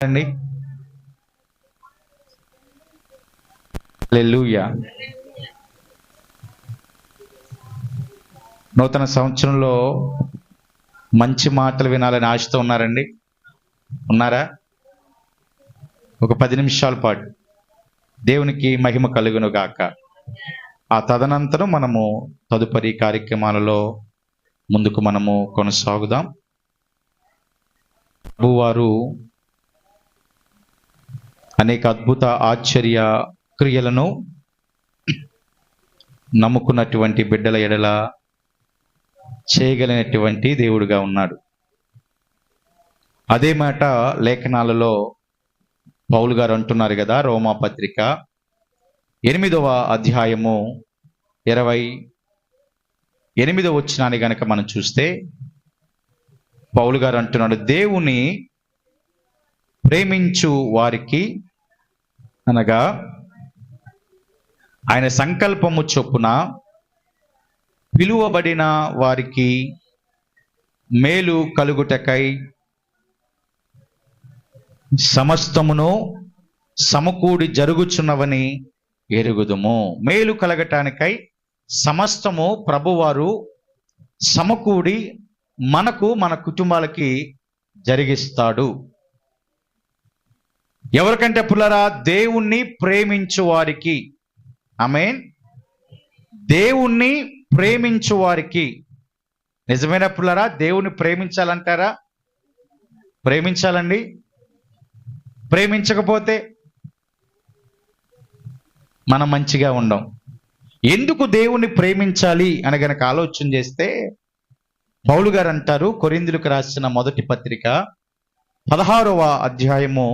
అండి. హల్లెలూయా. నూతన సంవత్సరంలో మంచి మాటలు వినాలని ఆశతో ఉన్నారండి? ఉన్నారా? ఒక 10 నిమిషాల పాటు దేవునికి మహిమ కలుగును గాక. ఆ తదనంతరం మనము తదుపరి కార్యక్రమాలలో ముందుకు మనము కొనసాగుదాం. ప్రభువారు అనేక అద్భుత ఆశ్చర్య క్రియలను నమ్ముకున్నటువంటి బిడ్డల ఎడల చేయగలిగినటువంటి దేవుడుగా ఉన్నాడు. అదే మాట లేఖనాలలో పౌలు గారు అంటున్నారు కదా, రోమా పత్రిక 8వ అధ్యాయము 28వ వచనాన్ని గనక మనం చూస్తే పౌలు గారు అంటున్నాడు, దేవుని ప్రేమించు వారికి అనగా ఆయన సంకల్పము చొప్పున పిలువబడిన వారికి మేలు కలుగుటకై సమస్తమును సమకూడి జరుగుచున్నవని ఎరుగుదుము. మేలు కలగటానికై సమస్తము ప్రభువారు సమకూడి మనకు, మన కుటుంబాలకి జరిగిస్తాడు. ఎవరికంటే పుల్లరా? దేవుణ్ణి ప్రేమించు వారికి. ఆమేన్. దేవుణ్ణి ప్రేమించు వారికి. నిజమైన పుల్లరా? దేవుణ్ణి ప్రేమించాలంటారా? ప్రేమించాలండి. ప్రేమించకపోతే మనం మంచిగా ఉండం. ఎందుకు దేవుణ్ణి ప్రేమించాలి అని గనక ఆలోచన చేస్తే పౌలు గారు అంటారు, కొరింథీయులకు రాసిన మొదటి పత్రిక 16వ అధ్యాయము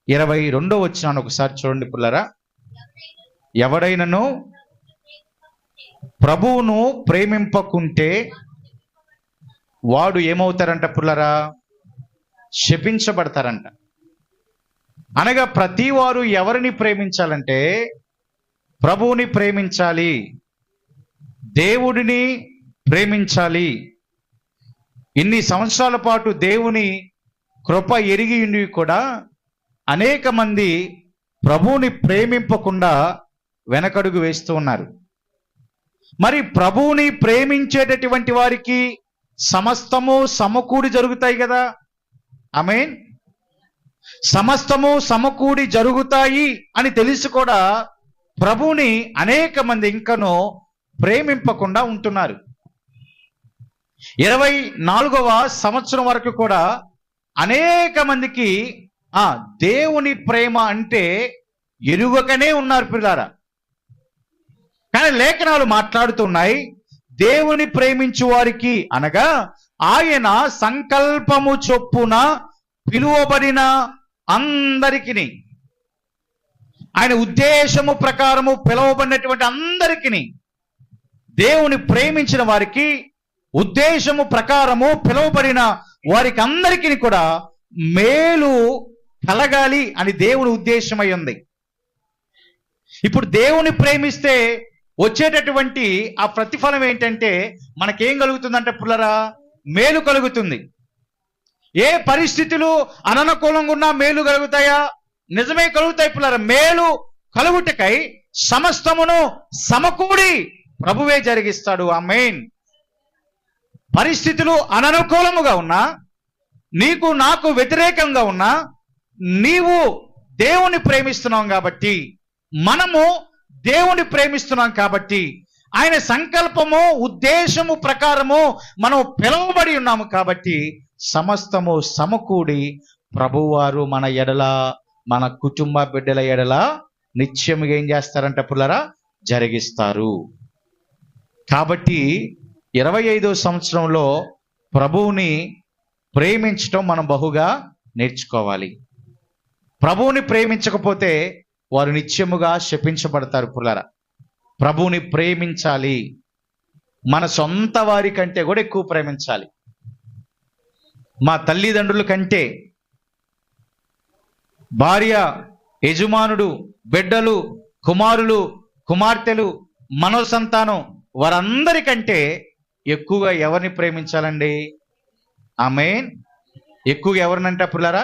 22వ వచనాన్ని ఒకసారి చూడండి పుల్లరా. ఎవడైనను ప్రభువును ప్రేమింపకుంటే వాడు ఏమవుతారంట పుల్లరా? శపించబడతారంట. అనగా ప్రతి వారు ఎవరిని ప్రేమించాలంటే ప్రభువుని ప్రేమించాలి, దేవుడిని ప్రేమించాలి. ఇన్ని సంవత్సరాల పాటు దేవుని కృప ఎరిగి ఉండి కూడా అనేక మంది ప్రభువుని ప్రేమింపకుండా వెనకడుగు వేస్తూ ఉన్నారు. మరి ప్రభువుని ప్రేమించేటటువంటి వారికి సమస్తము సమకూడి జరుగుతాయి కదా. ఆమేన్. సమస్తము సమకూడి జరుగుతాయి అని తెలిసి కూడా ప్రభువుని అనేక మంది ఇంకనూ ప్రేమింపకుండా ఉంటున్నారు. 24వ సంవత్సరం వరకు కూడా అనేక మందికి దేవుని ప్రేమ అంటే ఎరుగకనే ఉన్నారు పిల్లారా. కానీ లేఖనాలు మాట్లాడుతున్నాయి, దేవుని ప్రేమించు వారికి అనగా ఆయన సంకల్పము చొప్పున పిలువబడిన అందరికిని, ఆయన ఉద్దేశము ప్రకారము పిలువబడినటువంటి అందరికిని, దేవుని ప్రేమించిన వారికి, ఉద్దేశము ప్రకారము పిలువబడిన వారికి అందరికీ కూడా మేలు కలగాలి అని దేవుని ఉద్దేశమై ఉంది. ఇప్పుడు దేవుని ప్రేమిస్తే వచ్చేటటువంటి ఆ ప్రతిఫలం ఏంటంటే మనకేం కలుగుతుందంటే పుల్లరా? మేలు కలుగుతుంది. ఏ పరిస్థితులు అననుకూలంగా ఉన్నా మేలు కలుగుతాయా? నిజమే కలుగుతాయి పుల్లరా. మేలు కలుగుటకై సమస్తమును సమకూడి ప్రభువే జరిగిస్తాడు. ఆమేన్. పరిస్థితులు అననుకూలముగా ఉన్నా, నీకు నాకు వ్యతిరేకంగా ఉన్నా, నీవు దేవుని ప్రేమిస్తున్నాం కాబట్టి, మనము దేవుని ప్రేమిస్తున్నాం కాబట్టి, ఆయన సంకల్పము ఉద్దేశము ప్రకారము మనం పిలువబడి ఉన్నాము కాబట్టి సమస్తము సమకూడి ప్రభువారు మన ఎడల, మన కుటుంబ బిడ్డల ఎడల నిత్యముగా ఏం చేస్తారంట పుల్లరా? జరిగిస్తారు. కాబట్టి 25వ సంవత్సరంలో ప్రభువుని ప్రేమించటం మనం బహుగా నేర్చుకోవాలి. ప్రభువుని ప్రేమించకపోతే వారు నిత్యముగా శపించబడతారు పుల్లరా. ప్రభువుని ప్రేమించాలి. మన సొంత వారి కంటే కూడా ఎక్కువ ప్రేమించాలి. మా తల్లిదండ్రుల కంటే, భార్య, యజమానుడు, బిడ్డలు, కుమారులు, కుమార్తెలు, మనో సంతానం వారందరికంటే ఎక్కువగా ఎవరిని ప్రేమించాలండి? ఆమేన్. ఎక్కువగా ఎవరినంటే పుల్లరా?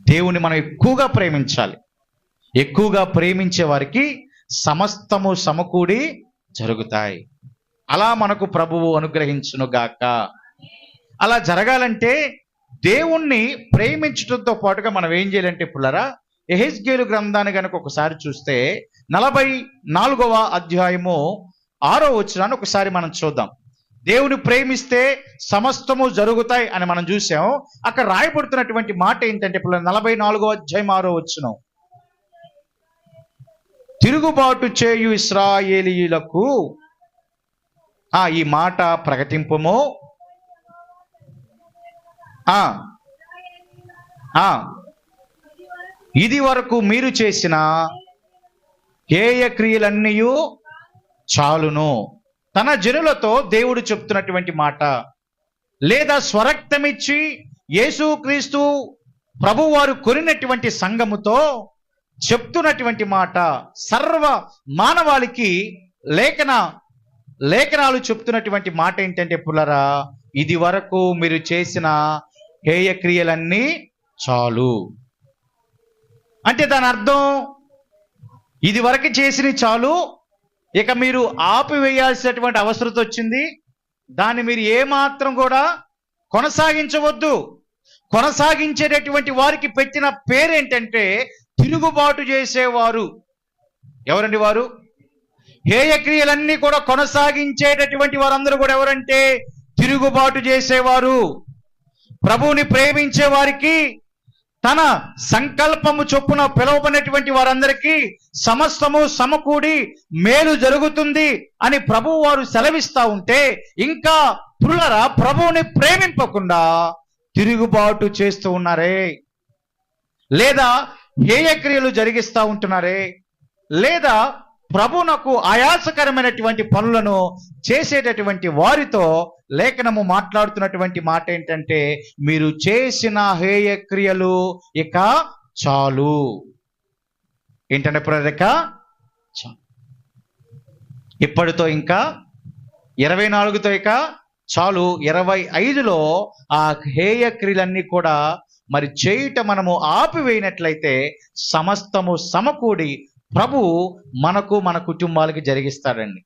దేవుని మనం ఎక్కువగా ప్రేమించాలి. ఎక్కువగా ప్రేమించే వారికి సమస్తము సమకూడి జరుగుతాయి. అలా మనకు ప్రభువు అనుగ్రహించును గాక. అలా జరగాలంటే దేవుణ్ణి ప్రేమించడంతో పాటుగా మనం ఏం చేయాలంటే పుల్లరా, యెహెజ్కేలు గ్రంథాన్ని కనుక ఒకసారి చూస్తే 44వ అధ్యాయము 6వ వచనాన్ని ఒకసారి మనం చూద్దాం. దేవుని ప్రేమిస్తే సమస్తము జరుగుతాయి అని మనం చూసాం. అక్కడ రాయబడుతున్నటువంటి మాట ఏంటంటే 44వ అధ్యాయం 6వ వచనం, తిరుగుబాటు చేయు ఇశ్రాయేలీయులకు ఈ మాట ప్రకటింపుము. ఇది వరకు మీరు చేసిన హేయ క్రియలన్నీ చాలును. తన జనులతో దేవుడు చెప్తున్నటువంటి మాట, లేదా స్వరక్తమిచ్చి యేసుక్రీస్తు ప్రభువారు కొనినటువంటి సంఘముతో చెప్తున్నటువంటి మాట, సర్వ మానవాళికి లేఖనాలు చెప్తున్నటువంటి మాట ఏంటంటే పుల్లరా, ఇది వరకు మీరు చేసిన హేయ క్రియలన్నీ చాలు. అంటే దాని అర్థం, ఇది వరకు చేసిన చాలు, ఇక మీరు ఆపివేయాల్సినటువంటి అవసరం వచ్చింది. దాన్ని మీరు ఏమాత్రం కూడా కొనసాగించవద్దు. కొనసాగించేటటువంటి వారికి పెట్టిన పేరేంటంటే తిరుగుబాటు చేసేవారు. ఎవరండి వారు? హేయ క్రియలన్నీ కూడా కొనసాగించేటటువంటి వారందరూ కూడా ఎవరంటే తిరుగుబాటు చేసేవారు. ప్రభువుని ప్రేమించే వారికి, తన సంకల్పము చొప్పున పిలువబడినటువంటి వారందరికీ సమస్తము సమకూడి మేలు జరుగుతుంది అని ప్రభువు వారు సెలవిస్తా ఉంటే, ఇంకా పుల్లరా ప్రభువుని ప్రేమింపకుండా తిరుగుబాటు చేస్తూ ఉన్నారే, లేదా హేయ క్రియలు జరిగిస్తూ ఉంటున్నారే, లేదా ప్రభువునకు ఆయాసకరమైనటువంటి పనులను చేసేటటువంటి వారితో లేఖనము మాట్లాడుతున్నటువంటి మాట ఏంటంటే, మీరు చేసిన హేయ క్రియలు ఇక చాలు. ఏంటంటే ఇక చాలు. ఇప్పటితో ఇంకా 24తో ఇక చాలు. 25లో ఆ హేయ క్రియలన్నీ కూడా మరి చేయుట మనము ఆపివేయినట్లయితే సమస్తము సమకూడి ప్రభు మనకు, మన కుటుంబాలకి జరిగిస్తాడండి.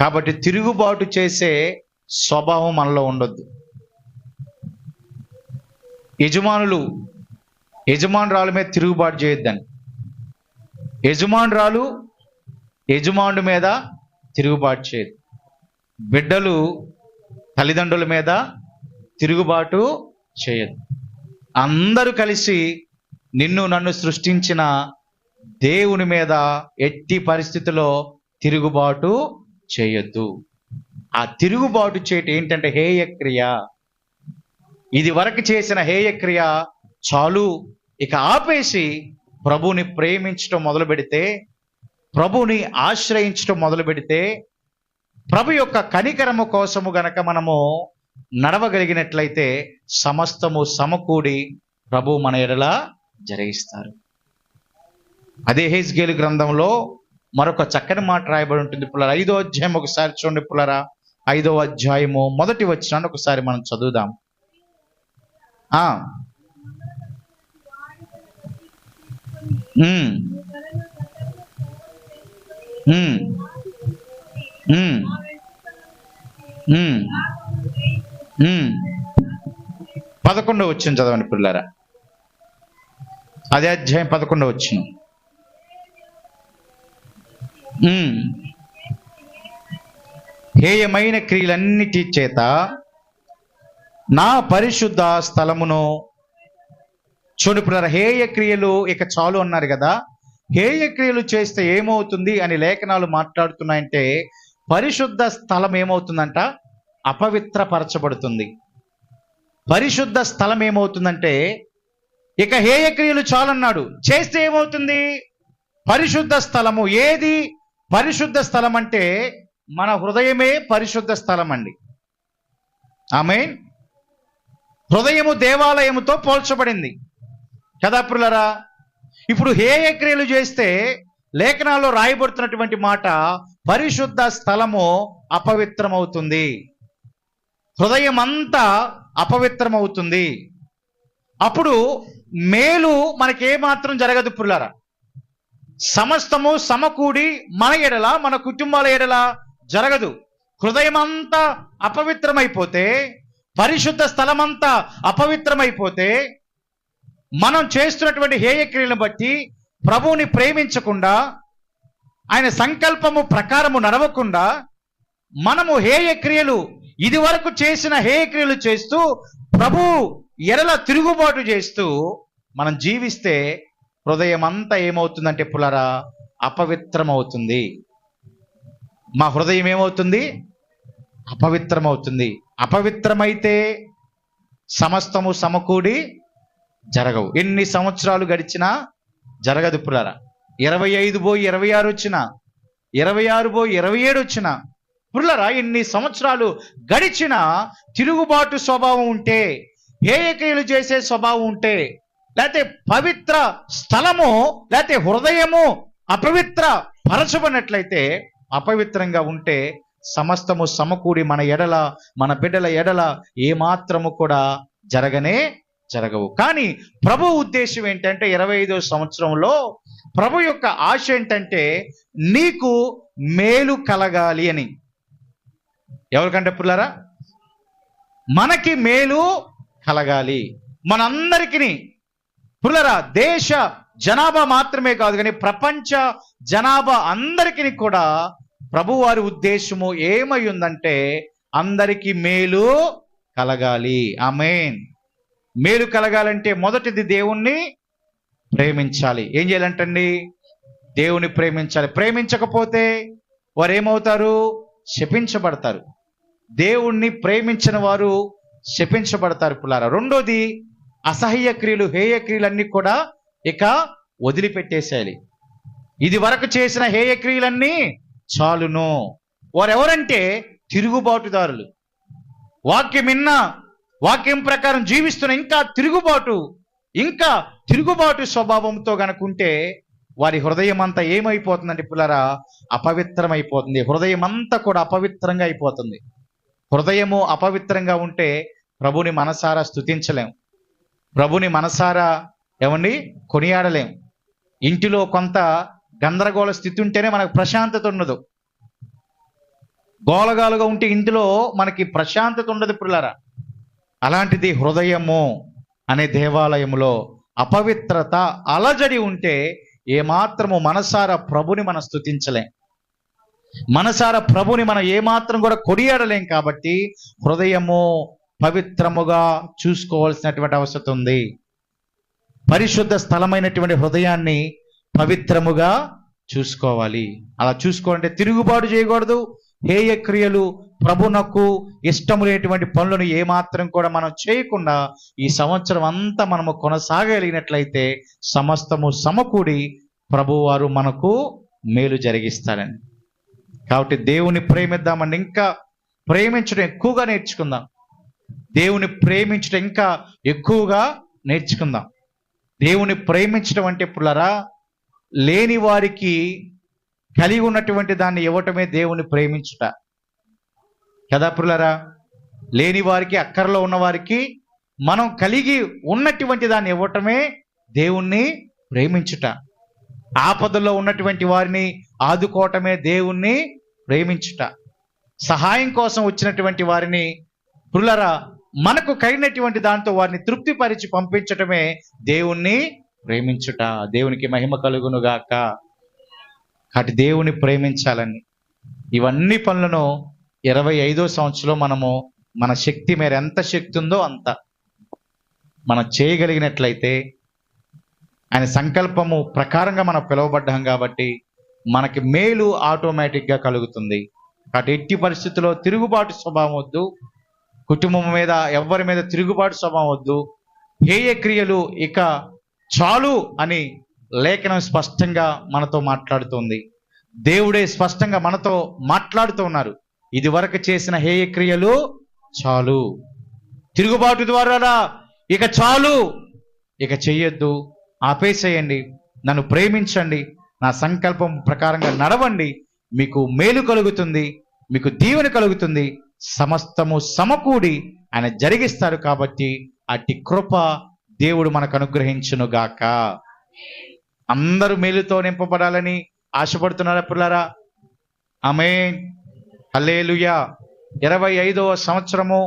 కాబట్టి తిరుగుబాటు చేసే స్వభావం మనలో ఉండొద్దు. యజమానురాలు మీద తిరుగుబాటు చేయొద్దని. యజమానుడి మీద తిరుగుబాటు చేయదు. బిడ్డలు తల్లిదండ్రుల మీద తిరుగుబాటు చేయదు. అందరూ కలిసి నిన్ను నన్ను సృష్టించిన దేవుని మీద ఎట్టి పరిస్థితిలో తిరుగుబాటు చేయొద్దు. ఆ తిరుగుబాటు చేయటం ఏంటంటే హేయ క్రియ. ఇది వరకు చేసిన హేయ క్రియ చాలు, ఇక ఆపేసి ప్రభుని ప్రేమించడం మొదలు పెడితే, ప్రభుని ఆశ్రయించడం మొదలు పెడితే, ప్రభు యొక్క కనికరము కోసము గనక మనము నడవగలిగినట్లయితే సమస్తము సమకూడి ప్రభు మన ఎడల జరిగిస్తారు. అదే యెహెజ్కేలు గ్రంథంలో మరొక చక్కని మాట రాయబడి ఉంటుంది పుల్లరా. 5వ అధ్యాయం ఒకసారి చూడండి పుల్లరా. 5వ అధ్యాయము 1వ వచనాన్ని ఒకసారి మనం చదువుదాం. పదకొండవ వచనం చదవండి పుల్లరా. అదే అధ్యాయం 11వ వచనం. హేయమైన క్రియలన్నిటి చేత నా పరిశుద్ధ స్థలమును చూడు పుల్లరా. హేయ క్రియలు ఇక చాలు అన్నారు కదా. హేయ క్రియలు చేస్తే ఏమవుతుంది అని లేఖనాలు మాట్లాడుతున్నాయంటే, పరిశుద్ధ స్థలం ఏమవుతుందంట? అపవిత్రపరచబడుతుంది. పరిశుద్ధ స్థలం ఏమవుతుందంటే, ఇక హేయ క్రియలు చాలన్నాడు, చేస్తే ఏమవుతుంది? పరిశుద్ధ స్థలము. ఏది పరిశుద్ధ స్థలం అంటే మన హృదయమే పరిశుద్ధ స్థలం అండి. ఆమేన్. హృదయము దేవాలయముతో పోల్చబడింది కదా ప్రియులారా. ఇప్పుడు హేయ క్రియలు చేస్తే లేఖనాల్లో రాయబడుతున్నటువంటి మాట, పరిశుద్ధ స్థలము అపవిత్రమవుతుంది. హృదయం అంతా అపవిత్రమవుతుంది. అప్పుడు మేలు మనకేమాత్రం జరగదు పురులారా. సమస్తము సమకూడి మన ఎడల, మన కుటుంబాల ఎడల జరగదు. హృదయం అంతా అపవిత్రమైపోతే, పరిశుద్ధ స్థలమంతా అపవిత్రమైపోతే, మనం చేస్తున్నటువంటి హేయక్రియలను బట్టి ప్రభువుని ప్రేమించకుండా, ఆయన సంకల్పము ప్రకారము నడవకుండా, మనము హేయక్రియలు, ఇది వరకు చేసిన హేయక్రియలు చేస్తూ ప్రభు ఎడల తిరుగుబాటు చేస్తూ మనం జీవిస్తే హృదయం అంతా ఏమవుతుందంటే పులరా, అపవిత్రమవుతుంది. మా హృదయం ఏమవుతుంది? అపవిత్రమవుతుంది. అపవిత్రమైతే సమస్తము సమకూడి జరగవు. ఎన్ని సంవత్సరాలు గడిచినా జరగదు పులరా. 25 పోయి 26 వచ్చినా, 26 పోయి 27 వచ్చినా పులరా, ఎన్ని సంవత్సరాలు గడిచినా తిరుగుబాటు స్వభావం ఉంటే, హేయక్రియలు చేసే స్వభావం ఉంటే, లేకపోతే పవిత్ర స్థలము లేకపోతే హృదయము అపవిత్ర పరచబడినట్లయితే, అపవిత్రంగా ఉంటే సమస్తము సమకూడి మన ఎడల, మన బిడ్డల ఎడల ఏమాత్రము కూడా జరగవు. కానీ ప్రభు ఉద్దేశం ఏంటంటే 25వ సంవత్సరంలో ప్రభు యొక్క ఆశ ఏంటంటే నీకు మేలు కలగాలి అని. ఎవరికంటే పుల్లారా, మనకి మేలు కలగాలి. మనందరికీ పుల్లరా, దేశ జనాభా మాత్రమే కాదు కానీ ప్రపంచ జనాభా అందరికీ కూడా ప్రభువారి ఉద్దేశము ఏమై ఉందంటే అందరికీ మేలు కలగాలి. ఆమేన్. మేలు కలగాలంటే మొదటిది దేవుణ్ణి ప్రేమించాలి. ఏం చేయాలంటండి? దేవుని ప్రేమించాలి. ప్రేమించకపోతే వారు ఏమవుతారు? శపించబడతారు. దేవుణ్ణి ప్రేమించిన వారు శపించబడతారు పుల్లారా. రెండోది, అసహ్య క్రియలు, హేయ క్రియలన్నీ కూడా ఇక వదిలిపెట్టేసేయాలి. ఇది వరకు చేసిన హేయ క్రియలన్నీ చాలును. వారెవరంటే తిరుగుబాటుదారులు. వాక్యం ప్రకారం జీవిస్తున్న ఇంకా తిరుగుబాటు స్వభావంతో గనుకుంటే వారి హృదయం అంతా ఏమైపోతుందంటే పుల్లారా, అపవిత్రమైపోతుంది. హృదయం అంతా కూడా అపవిత్రంగా అయిపోతుంది. హృదయము అపవిత్రంగా ఉంటే ప్రభుని మనసారా స్తుతించలేం, ప్రభుని మనసారా కొనియాడలేం. ఇంటిలో కొంత గందరగోళ స్థితి ఉంటేనే మనకు ప్రశాంతత ఉండదు. గోలగాలుగా ఉంటే ఇంటిలో మనకి ప్రశాంతత ఉండదు పుల్లారా. అలాంటిది హృదయము అనే దేవాలయంలో అపవిత్రత, అలజడి ఉంటే ఏమాత్రము మనసారా ప్రభుని మనం స్తుతించలేం, మనసారా ప్రభుని మనం ఏమాత్రం కూడా కొనియాడలేం. కాబట్టి హృదయము పవిత్రముగా చూసుకోవాల్సినటువంటి అవసరం ఉంది. పరిశుద్ధ స్థలమైనటువంటి హృదయాన్ని పవిత్రముగా చూసుకోవాలి. అలా చూసుకోవాలంటే తిరుగుబాటు చేయకూడదు. హేయ క్రియలు, ప్రభునకు ఇష్టము లేనటువంటి పనులను ఏమాత్రం కూడా మనం చేయకుండా ఈ సంవత్సరం అంతా మనము కొనసాగలిగినట్లయితే సమస్తము సమకూడి ప్రభువారు మనకు మేలు జరిగిస్తాడని. కాబట్టి దేవుని ప్రేమిద్దామండి. ఇంకా ప్రేమించడం ఎక్కువగా నేర్చుకుందాం. దేవుని ప్రేమించడం ఇంకా ఎక్కువగా నేర్చుకుందాం. దేవుని ప్రేమించడం అంటే పుల్లారా, లేని వారికి కలిగి ఉన్నటువంటి దాన్ని ఇవ్వటమే దేవుని ప్రేమించుట కదా పుల్లారా. లేని వారికి, అక్కరలో ఉన్న వారికి మనం కలిగి ఉన్నటువంటి దాన్ని ఇవ్వటమే దేవుణ్ణి ప్రేమించుట. ఆపదల్లో ఉన్నటువంటి వారిని ఆదుకోవటమే దేవుణ్ణి ప్రేమించుట. సహాయం కోసం వచ్చినటువంటి వారిని పుల్లారా, మనకు కలిగినటువంటి దాంతో వారిని తృప్తిపరిచి పంపించటమే దేవుణ్ణి ప్రేమించుట. దేవునికి మహిమ కలుగును గాక. కాబట్టి దేవుని ప్రేమించాలని ఇవన్నీ పనులను 25వ సంవత్సరంలో మనము మన శక్తి మేర, ఎంత శక్తి ఉందో అంత మనం చేయగలిగినట్లయితే, ఆయన సంకల్పము ప్రకారంగా మనం పిలువబడ్డాం కాబట్టి మనకి మేలు ఆటోమేటిక్గా కలుగుతుంది. కాబట్టి ఎట్టి పరిస్థితుల్లో తిరుగుబాటు స్వభావం వద్దు. కుటుంబం మీద, ఎవరి మీద తిరుగుబాటు స్వభావం వద్దు. హేయ క్రియలు ఇక చాలు అని లేఖనం స్పష్టంగా మనతో మాట్లాడుతుంది. దేవుడే స్పష్టంగా మనతో మాట్లాడుతూ ఉన్నారు. ఇది వరకు చేసిన హేయ క్రియలు చాలు, తిరుగుబాటు ద్వారా ఇక చాలు, ఇక చెయ్యొద్దు, ఆపేసేయండి, నన్ను ప్రేమించండి, నా సంకల్పం ప్రకారంగా నడవండి, మీకు మేలు కలుగుతుంది, మీకు దీవెన కలుగుతుంది, సమస్తము సమకూడి ఆయన జరిగిస్తాడు. కాబట్టి అట్టి కృప దేవుడు మనకు అనుగ్రహించునుగాక. అందరూ మేలుతో నింపబడాలని ఆశపడుతున్నారా పిల్లరా? ఆమేన్, హల్లెలూయా. 25వ సంవత్సరము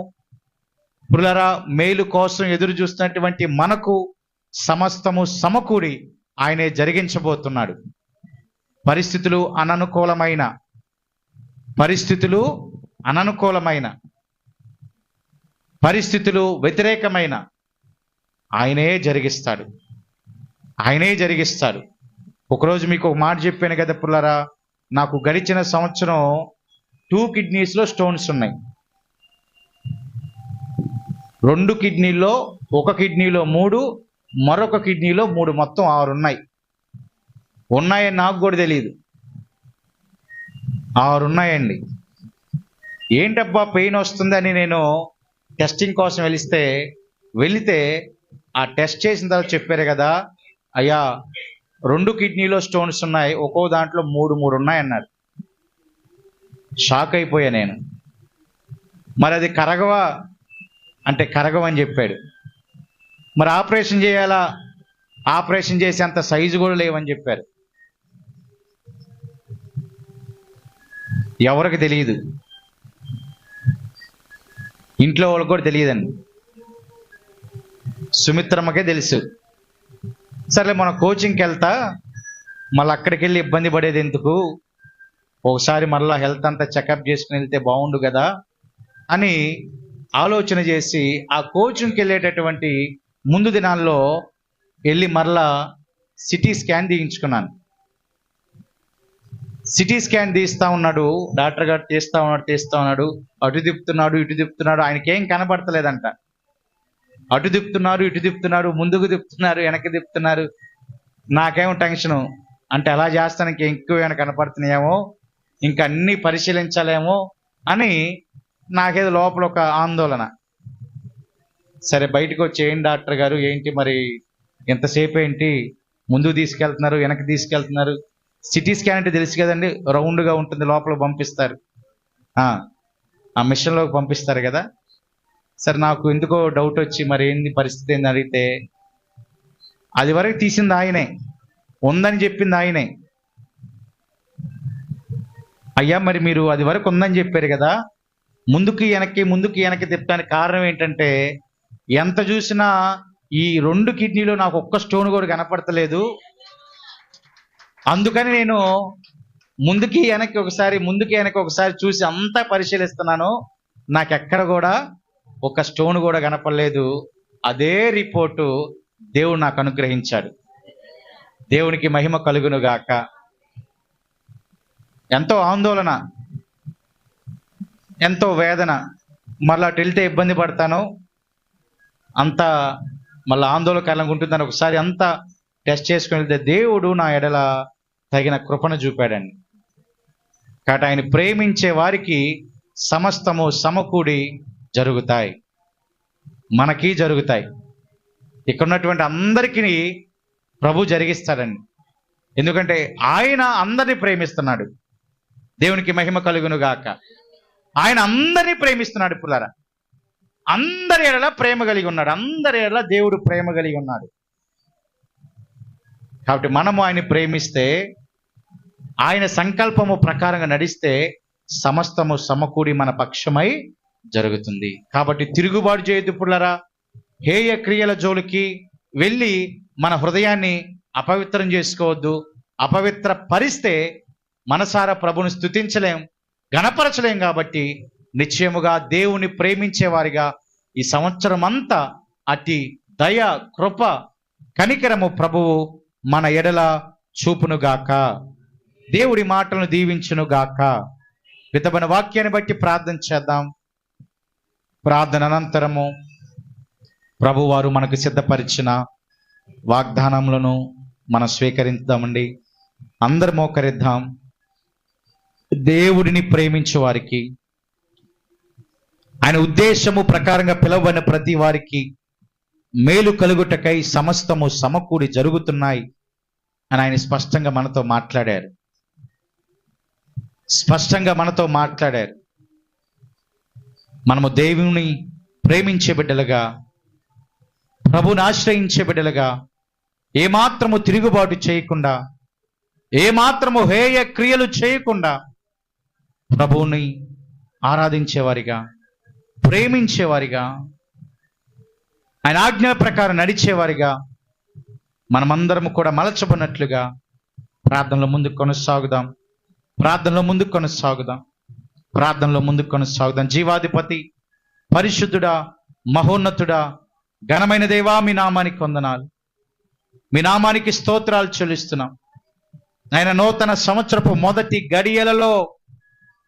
పిల్లరా, మేలు కోసం ఎదురు చూస్తున్నటువంటి మనకు సమస్తము సమకూడి ఆయనే జరిగించబోతున్నాడు. పరిస్థితులు అననుకూలమైన పరిస్థితులు వ్యతిరేకమైన ఆయనే జరిగిస్తాడు. ఒకరోజు మీకు ఒక మాట చెప్పాను కదా పిల్లరా, నాకు గడిచిన సంవత్సరం 2 కిడ్నీస్లో స్టోన్స్ ఉన్నాయి. 2 కిడ్నీల్లో, ఒక కిడ్నీలో 3, మరొక కిడ్నీలో 3, మొత్తం 6 ఉన్నాయని నాకు కూడా తెలియదు. 6 ఉన్నాయండి. ఏంటబ్బా పెయిన్ వస్తుందని నేను టెస్టింగ్ కోసం వెళితే ఆ టెస్ట్ చేసిన తర్వాత చెప్పారు కదా, అయ్యా 2 కిడ్నీలో స్టోన్స్ ఉన్నాయి, ఒక్కో దాంట్లో 3 ఉన్నాయన్నారు. షాక్ అయిపోయా నేను. మరి అది కరగవా అంటే కరగవని చెప్పాడు. మరి ఆపరేషన్ చేయాలా? ఆపరేషన్ చేసే అంత సైజు కూడా లేవని చెప్పారు. ఎవరికి తెలియదు, ఇంట్లో వాళ్ళకి కూడా తెలియదండి. సుమిత్రమ్మకే తెలుసు. సరే మన కోచింగ్కి వెళ్తా, మళ్ళీ అక్కడికి వెళ్ళి ఇబ్బంది పడేది ఎందుకు, ఒకసారి మళ్ళీ హెల్త్ అంతా చెకప్ చేసుకుని వెళ్తే బాగుండు కదా అని ఆలోచన చేసి ఆ కోచింగ్కి వెళ్ళేటటువంటి ముందు దినాల్లో వెళ్ళి మరలా సిటీ స్కాన్ తీయించుకున్నాను. సిటీ స్కాన్ తీస్తా ఉన్నాడు డాక్టర్ గారు, తీస్తా ఉన్నాడు. అటు తిప్పుతున్నాడు, ఇటు తిప్పుతున్నాడు, ఆయనకేం కనబడతలేదంట. అటు తిప్పుతున్నారు, ఇటు తిప్పుతున్నారు, ముందుకు తిప్పుతున్నారు, వెనక్కి తిప్పుతున్నారు. నాకేమో టెన్షను, అంటే అలా చేస్తానికి ఎక్కువ ఏమైనా కనపడుతున్నాయేమో, ఇంకా అన్నీ పరిశీలించాలేమో అని నాకేదో లోపల ఒక ఆందోళన. సరే బయటకు వచ్చి, ఏంటి డాక్టర్ గారు, ఏంటి మరి ఎంతసేపు, ఏంటి ముందుకు తీసుకెళ్తున్నారు, వెనక్కి తీసుకెళ్తున్నారు? సిటీ స్కాన్ అంటే తెలుసు కదండి, రౌండ్గా ఉంటుంది, లోపల పంపిస్తారు, ఆ మిషన్లోకి పంపిస్తారు కదా. సరే నాకు ఎందుకో డౌట్ వచ్చి మరి ఏంది పరిస్థితి ఏంది అడిగితే, అది వరకు తీసింది ఆయనే, ఉందని చెప్పింది ఆయనే. అయ్యా మరి మీరు అది వరకు ఉందని చెప్పారు కదా, ముందుకి వెనక్కి తిప్పడానికి కారణం ఏంటంటే, ఎంత చూసినా ఈ 2 కిడ్నీలో నాకు ఒక్క స్టోన్ కూడా కనపడతలేదు, అందుకని నేను ముందుకి వెనక్కి ఒకసారి చూసి అంతా పరిశీలిస్తున్నాను, నాకు ఎక్కడ కూడా ఒక స్టోన్ కూడా కనపడలేదు. అదే రిపోర్టు దేవుడు నాకు అనుగ్రహించాడు. దేవునికి మహిమ కలుగును గాక. ఎంతో ఆందోళన, ఎంతో వేదన, మళ్ళీ అటు వెళ్తే ఇబ్బంది పడతాను, అంత మళ్ళీ ఆందోళనకరంగా ఉంటుందని ఒకసారి అంతా టెస్ట్ చేసుకుని వెళ్తే దేవుడు నా ఎడల తగిన కృపను చూపాడండి. కాబట్టి ఆయన ప్రేమించే వారికి సమస్తము సమకూడి జరుగుతాయి, మనకి జరుగుతాయి. ఇక్కడ ఉన్నటువంటి అందరికీ ప్రభు జరిగిస్తాడండి. ఎందుకంటే ఆయన అందరినీ ప్రేమిస్తున్నాడు. దేవునికి మహిమ కలుగును గాక. ఆయన అందరినీ ప్రేమిస్తున్నాడు. పుల్లారా, అందరి ఎడల ప్రేమ కలిగి ఉన్నాడు. అందరి ఎడల దేవుడు ప్రేమ కలిగి ఉన్నాడు. కాబట్టి మనము ఆయన ప్రేమిస్తే, ఆయన సంకల్పము ప్రకారంగా నడిస్తే సమస్తము సమకూడి మన పక్షమై జరుగుతుంది. కాబట్టి తిరుగుబాటు చేయొద్దు పుల్లారా. హేయ క్రియల జోలికి వెళ్ళి మన హృదయాన్ని అపవిత్రం చేసుకోవద్దు. అపవిత్ర పరిస్తే మనసారా ప్రభుని స్తుతించలేం, గణపరచలేం. కాబట్టి నిశ్చయముగా దేవుని ప్రేమించే వారిగా ఈ సంవత్సరం అంతా అతి దయ, కృప, కనికరము ప్రభువు మన ఎడల చూపునుగాక. దేవుడి మాటలను దీవించునుగాక. వితమైన వాక్యాన్ని బట్టి ప్రార్థన చేద్దాం. ప్రార్థన అనంతరము ప్రభువారు మనకు సిద్ధపరిచిన వాగ్దానములను మనం స్వీకరిద్దామండి. అందరు మోకరిద్దాం. దేవుడిని ప్రేమించే వారికి, ఆయన ఉద్దేశము ప్రకారంగా పిలువబడిన ప్రతి వారికి మేలు కలుగుటకై సమస్తము సమకూడి జరుగుతున్నాయి అని ఆయన స్పష్టంగా మనతో మాట్లాడారు. మనము దేవుని ప్రేమించే బిడ్డలుగా, ప్రభుని ఆశ్రయించే బిడ్డలుగా, ఏమాత్రము తిరుగుబాటు చేయకుండా, ఏమాత్రము హేయ క్రియలు చేయకుండా ప్రభువుని ఆరాధించేవారిగా, ప్రేమించేవారిగా, ఆయన ఆజ్ఞల ప్రకారం నడిచేవారిగా మనమందరము కూడా మలచబడినట్లుగా ప్రార్థనలో ముందుకు కొనసాగుదాం. జీవాధిపతి, పరిశుద్ధుడా, మహోన్నతుడా, ఘనమైన దేవా, మీ నామానికి వందనాలు, మీ నామానికి స్తోత్రాలు చెల్లిస్తున్నాం. ఆయన నూతన సంవత్సరపు మొదటి గడియలలో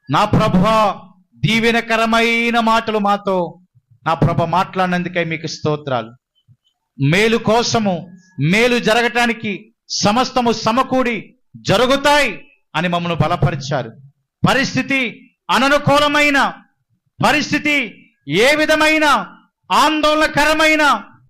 నా ప్రభువా, దీవెనకరమైన మాటలు మాతో నా ప్రభు మాట్లాడినందుకై మీకు స్తోత్రాలు. మేలు కోసము, మేలు జరగటానికి సమస్తము సమకూడి జరుగుతాయి అని మమ్మల్ని బలపరిచారు. పరిస్థితి అననుకూలమైన పరిస్థితి, ఏ విధమైన ఆందోళనకరమైన